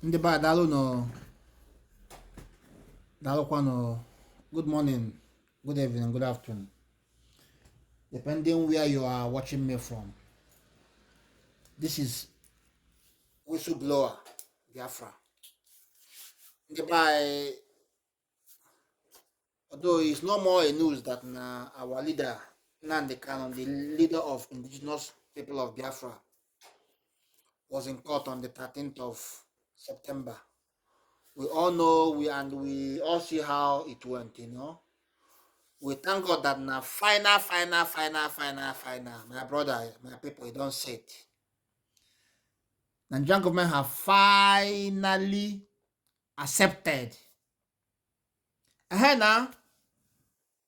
Ndị be daalụ nọ daalụkwa nọ. Good morning, good evening, good afternoon, depending where you are watching me from. This is whistleblower Biafra. Ndị be although it's no more a news that our leader Nnamdi Kanu, the leader of indigenous people of Biafra, was in court on the 13th of September. We all know we all see how it went, We thank God that now final, my brother, my people, you don't say it. Nigerian government have finally accepted. Now,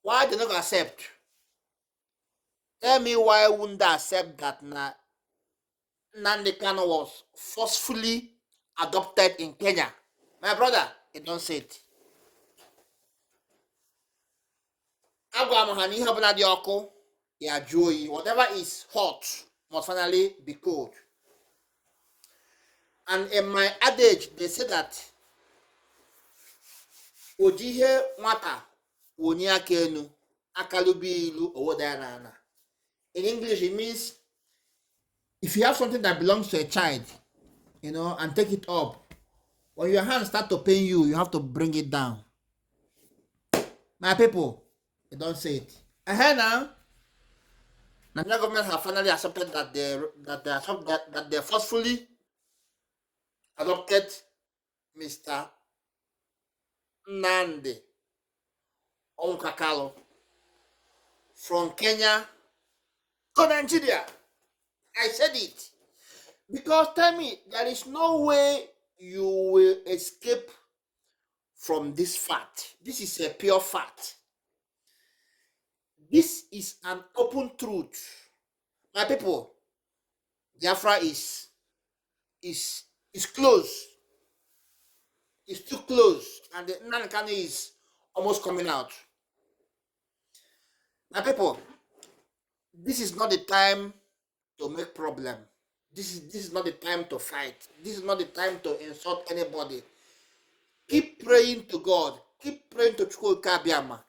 why they not accept? Tell me why wouldn't they accept that Nnamdi Kanu was forcefully adopted in Kenya? My brother, you don't say it. Whatever is hot must finally be cold. And in my adage, they say that ojihe nwata wonya kenu akalubi ilu owodanana. In English, it means if you have something that belongs to a child, and take it up, when your hands start to pain you, you have to bring it down. My people, they don't say it. Now, Nigerian government have finally accepted that they forcefully adopted Mr. Nnamdi Kanu from Kenya to Nigeria. I said it. Because tell me, there is no way you will escape from this fact. This is a pure fact. This is an open truth. My people, Biafra is close. It's too close. And the Nnamdi Kanu is almost coming out. My people, this is not the time to make problem. This is not the time to fight. This is not the time to insult anybody. Keep praying to God. Keep praying to Chukwu Kabiama.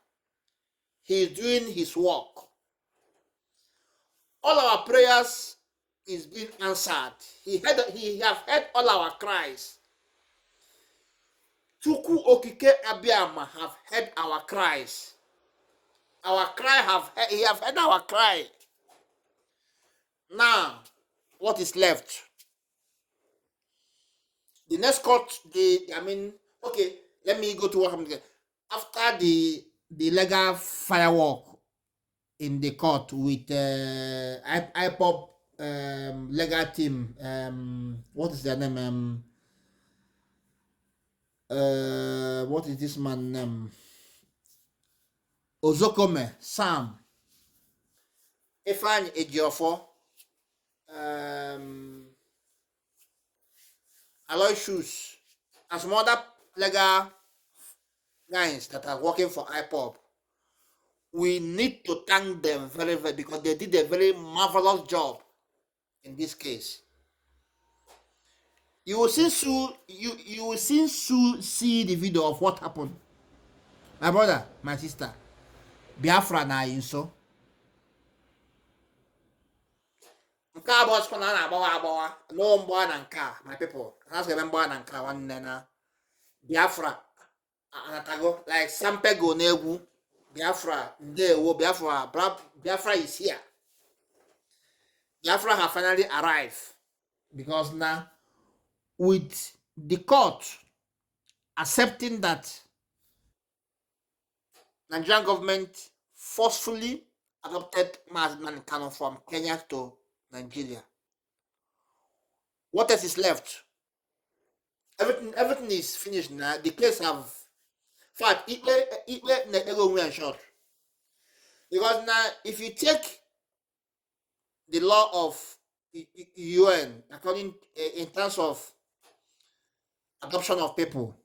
He is doing his work. All our prayers is being answered. He have heard all our cries. Chukwu Okike Abiyama have heard our cries. He have heard our cry. Now, what is left? The next court, let me go to what happened. After the legal firework in the court with Ipob legal team, what is their name? What is this man name? Ozokome, Sam, Ifeanyi Ejiofor, Aloysius, and some other legal guys that are working for Ipob. We need to thank them very, very, because they did a very marvelous job in this case. You will soon see the video of what happened. My brother, my sister, Biafra na inso. Nka boss na agbawa no mgba na nka, my people. That's the mgba na nka nwanne na Biafra anatago like Sampego n'egwu. Biafra ndewo, Biafra is here. Biafra have finally arrived, because now with the court accepting that Nigerian government forcefully adopted Nnamdi Kanu from Kenya to Nigeria, what else is left? Everything is finished now. The case have, in fact, it go and short. Because now, if you take the law of UN, according in terms of adoption of people,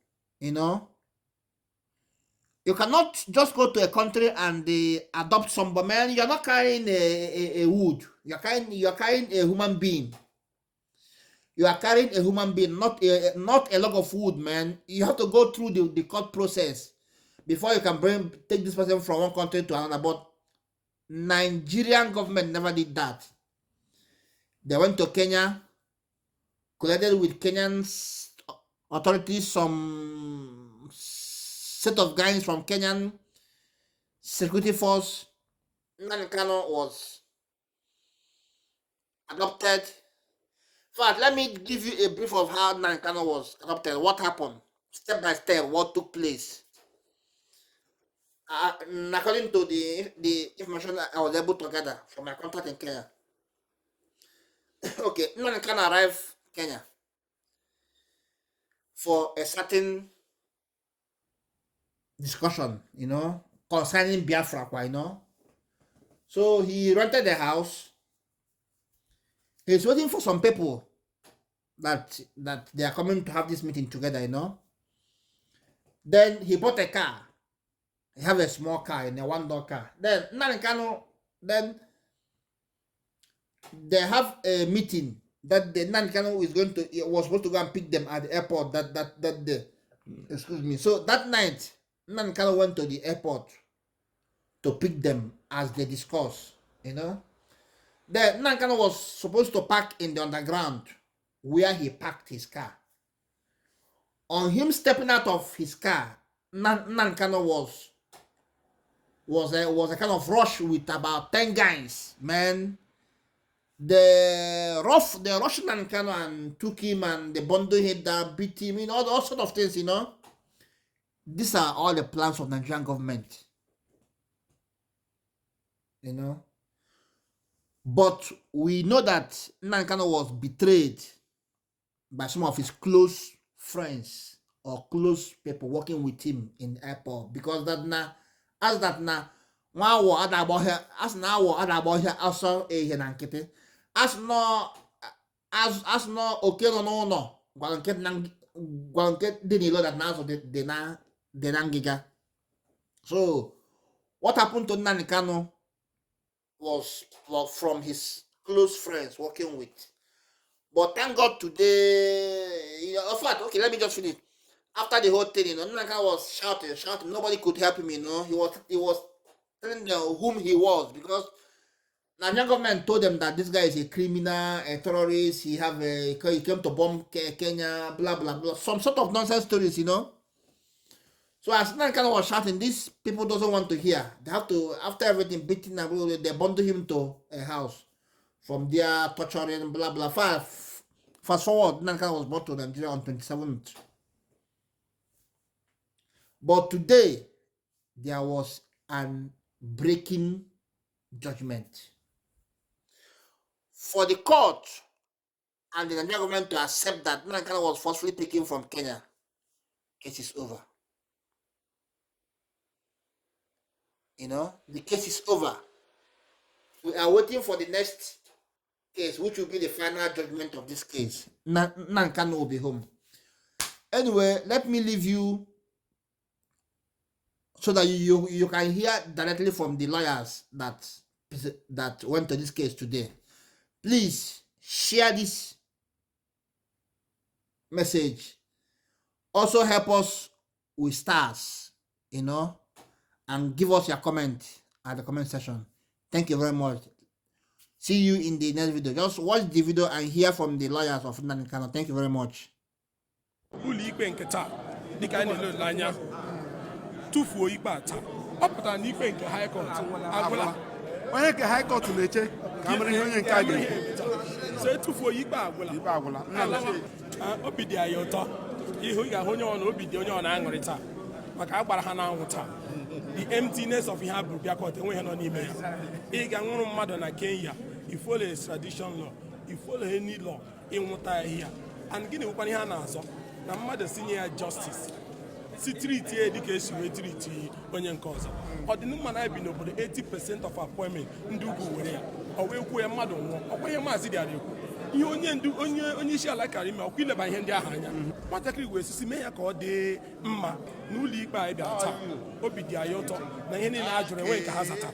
you cannot just go to a country and adopt somebody. Man, you're not carrying a wood. You're carrying a human being. You are carrying a human being, not a log of wood, man. You have to go through the court process before you can take this person from one country to another. But Nigerian government never did that. They went to Kenya, collided with Kenyan authorities, some set of guys from Kenyan security force. Nnamdi Kanu was adopted. In fact, let me give you a brief of how Nnamdi Kanu was adopted. What happened, step by step, what took place. According to the information I was able to gather from my contact in Kenya. Okay, Nnamdi Kanu arrived in Kenya for a certain discussion, concerning Biafra, So he rented a house. He's waiting for some people that they are coming to have this meeting together, Then he bought a car. He have a small car, a one-door car. Then Nnamdi Kanu, then they have a meeting that the Nnamdi Kanu was supposed to go and pick them at the airport that day. Excuse me. So that night, Nnamdi Kanu went to the airport to pick them as they discussed, Then Nnamdi Kanu was supposed to park in the underground where he parked his car. On him stepping out of his car, Nnamdi Kanu was a kind of rush with about 10 guys, man. The rushed Nnamdi Kanu and took him, and they bundled him down, beat him, all sort of things, These are all the plans of Nigerian government, But we know that Nnamdi Kanu was betrayed by some of his close friends or close people working with him in the airport, because as now other about here, also a nkete, as no okay no gwanket didn't know that now so the nangiga. So what happened to Nnamdi Kanu was from his close friends working with. But thank God today, in fact, okay, let me just finish. After the whole thing, Nnamdi Kanu was shouting. Nobody could help him, He was telling them whom he was, because Nigerian government told them that this guy is a criminal, a terrorist. He came to bomb Kenya, blah blah blah. Some sort of nonsense stories, So as Nnamdi Kanu was shouting, these people doesn't want to hear. They have to, after everything, beating and they bundle him to a house. From there, torturing, blah blah. Fast forward, Nnamdi Kanu was brought to Nigeria on 27th. But today, there was an breaking judgment. For the court and the Nigerian government to accept that Nnamdi Kanu was forcefully taken from Kenya, case is over. The case is over. We are waiting for the next case, which will be the final judgment of this case. Nnamdi Kanu will be home. Anyway, let me leave you so that you can hear directly from the lawyers that went to this case today. Please share this message. Also help us with stars, and give us your comment at the comment section. Thank you very much. See you in the next video. Just watch the video and hear from the lawyers of Nnamdi Kanu. Thank you very much. Ụlọikpe nke taa dịka anyị na-ele anya tụfuo ikpe taa, ọ pụtara na ikpe nke high court agwụla. Onye nke high court na-eche ka amara ihe onye nke a ga-eme. So etufuo ikpe agwụla. Obi dị anyị ụtọ ihu ị ga-ahụ onye ọ na obi dị onye ọ na-aṅụrị taa maka agbara ha n'anwụ taa. The emptiness of ihe ha bụrụ bịa court enweghị nọ n'ime ya. Ị ga-anwụrụ mmadụ na Kenya, you follow extradition law, you follow any law ịnwụta ya. And gịnị bụkwa ihe a na-azọ na mmadụ sinye ya justice si triti ya dịka esi wee triti onye nke ọzọ. Ọdịnihu na bi n'obodo 80% of appointment ndị ugwu were ya ọ wee kwuo ya mmadụ nwụọ ọkwa ihe maazị dị ekwu ihe onye isi ala kara ime ọkwa ileba ihe ndị ahụ anya nwatakịrị wee sisi mee ya ka ọ dị mma n'ụlọ ikpe anyị bịara taa. Obi dị anyị ụtọ na ihe niile a jụrụ enweghị ka ha zata.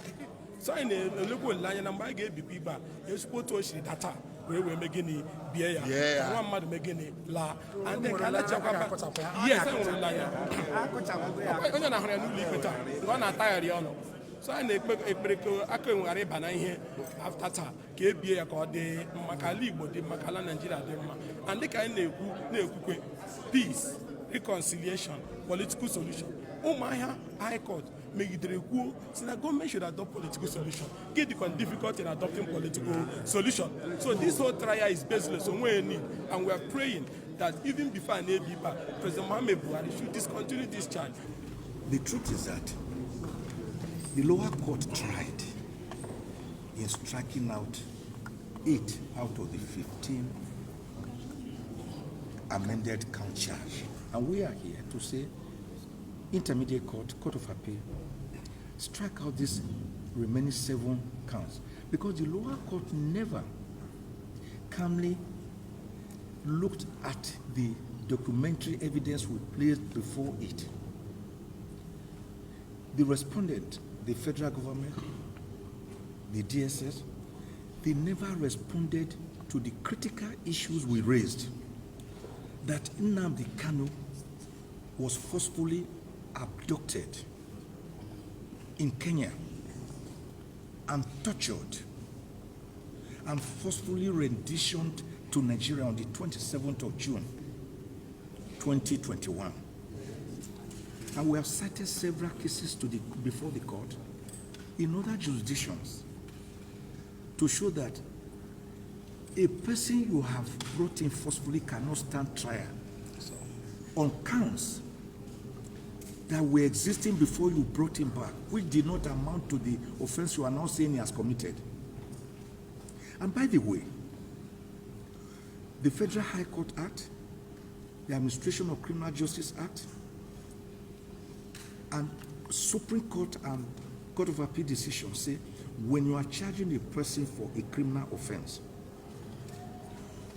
So anyị na-elekwa olileanya na mgbe anyị ga-ebikwa ikpe a ezigbo otu o siri data wee mee gịnị bie ya Yeah. nwa mmadụ mee gịnị laa and then ka a na-echekwaba yes enwere anya onye na-ahụrụ ya n'ụlọ ikpe taa mgbe ọ na-ataghara ya ọnụ so anyị na-ekpe ekpere ka aka enweghara ịba na ihe afta taa ka e bie ya ka ọ dị mma ka ala Igbo dị mma ka ala Naịjirịa dị mma and dịka anyị na-ekwukwe peace reconciliation political solution ụmụahịa high court megidere kwuo si na gọọmenti should adopt political solution get the difficult in adopting political solution so this whole trial is baseless on where need and we are praying that even before an ABPA, President Mohamed Buhari should discontinue this charge. The truth is that the lower court tried in striking out 8 out of the 15 amended count charge. And we are here to say, intermediate court, court of appeal, strike out these remaining 7 counts. Because the lower court never calmly looked at the documentary evidence we placed before it. The respondent, the federal government, the DSS, they never responded to the critical issues we raised. That Nnamdi Kanu was forcefully abducted in Kenya and tortured and forcefully renditioned to Nigeria on the 27th of June, 2021. And we have cited several cases before the court in other jurisdictions to show that a person you have brought in forcefully cannot stand trial on counts that were existing before you brought him back, which did not amount to the offense you are now saying he has committed. And by the way, the Federal High Court Act, the Administration of Criminal Justice Act, and Supreme Court and Court of Appeal decisions say when you are charging a person for a criminal offense,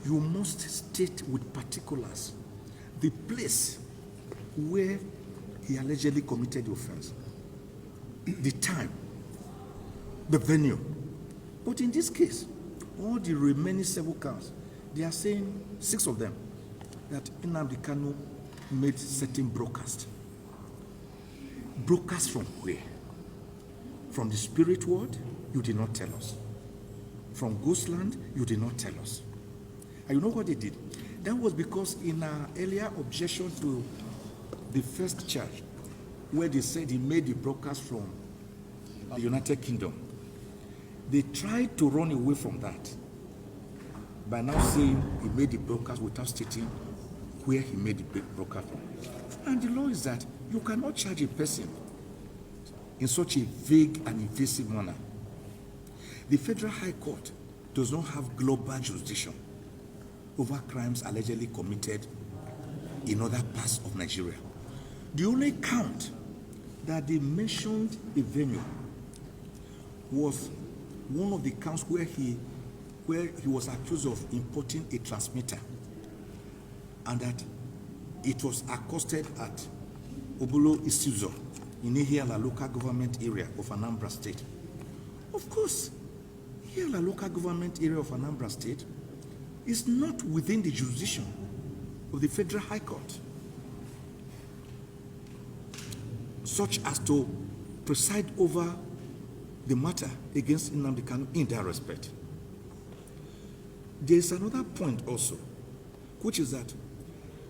you must state with particulars the place where he allegedly committed the offense, the time, the venue. But in this case, all the remaining 7 counts, they are saying 6 of them that Nnamdi Kanu made certain broadcasts. Broadcasts from where? From the spirit world, you did not tell us. From Ghostland, you did not tell us. And you know what they did? That was because in our earlier objection to the first charge, where they said he made the broadcast from the United Kingdom, they tried to run away from that by now saying he made the broadcast without stating where he made the broadcast from. And the law is that you cannot charge a person in such a vague and invasive manner. The Federal High Court does not have global jurisdiction over crimes allegedly committed in other parts of Nigeria. The only count that they mentioned a venue was one of the counts where he was accused of importing a transmitter and that it was accosted at Obolo Isuzo in Ihiala local government area of Anambra State. Of course, Ihiala local government area of Anambra State is not within the jurisdiction of the Federal High Court, such as to preside over the matter against Nnamdi Kanu in that respect. There is another point also, which is that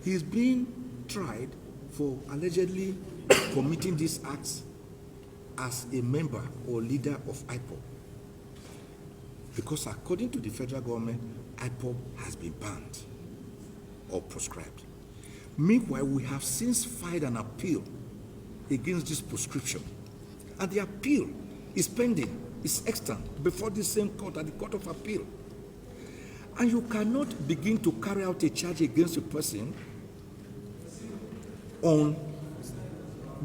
he is being tried for allegedly committing these acts as a member or leader of Ipob. Because according to the federal government, Ipob has been banned or proscribed. Meanwhile, we have since filed an appeal against this proscription. And the appeal is pending, is extant before the same court at the Court of Appeal. And you cannot begin to carry out a charge against a person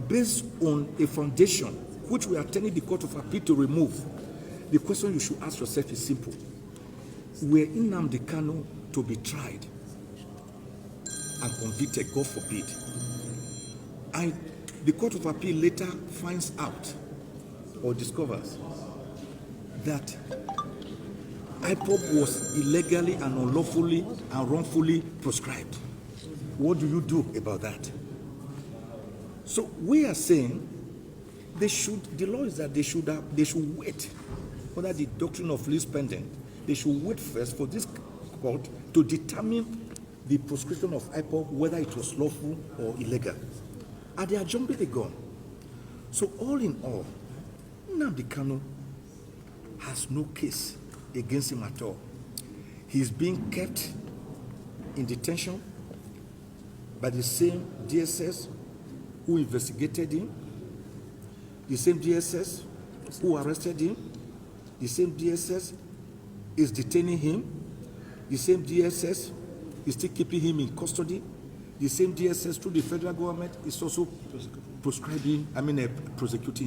based on a foundation which we are telling the Court of Appeal to remove. The question you should ask yourself is simple. Were Nnamdi Kanu to be tried and convicted, God forbid, and the Court of Appeal later finds out or discovers that Ipob was illegally and unlawfully and wrongfully proscribed. What do you do about that? So we are saying the law is that they should wait under the doctrine of least pending. They should wait first for this court to determine the proscription of Ipob, whether it was lawful or illegal. And they are jumping the gun. So all in all, Nnamdi Kanu has no case against him at all. He's being kept in detention by the same DSS who investigated him, the same DSS who arrested him, the same DSS is detaining him, the same DSS is still keeping him in custody, the same DSS through the federal government is also prosecuting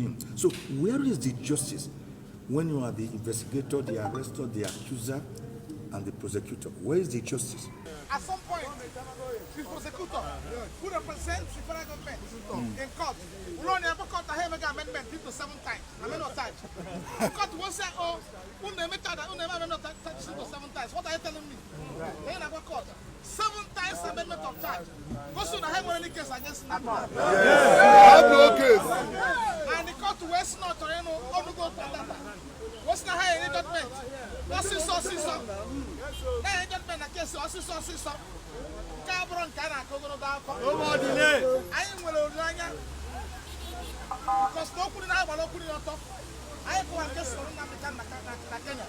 him. So where is the justice when you are the investigator, the arrestor, the accuser, and the prosecutor? Where is the justice? At some point, the prosecutor who represents the federal government in court will only ever court a heavy amendment to 7 times. Amendment times. The court will say, oh, who never amendment touch to 7 times. What are you telling me? They never court. 7 times amendment of charge. Go soon, I have any case against them. Have no case. And the court will not to go to that. What's the high judgment? What's this or this? Hey, judgment against us, this. Cabron cannot go down. I am well, because no couldn't have a local top. I go and guess on the Kenya.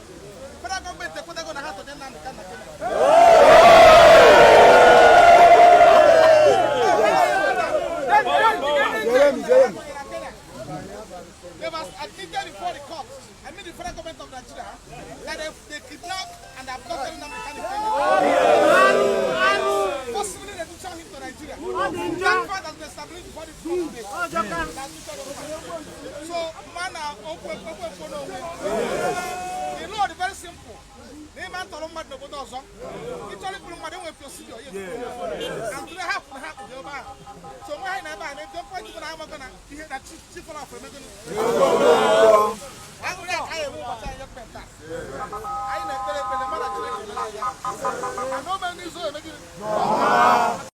But I don't bet they could have gone to have to then they must admit before the court. I mean the federal government of Nigeria that they kidnapped and abducted Nnamdi Kanu. Possibly they return him to Nigeria. That fact has been established before the court. So, man, the law is very simple. They man told him no go so. He told him no dey procedure. And they have to the over. So why never? They don't point to I'm gonna hear that chief of American. I go there. I will not tell you better. I know the man. I know man is so.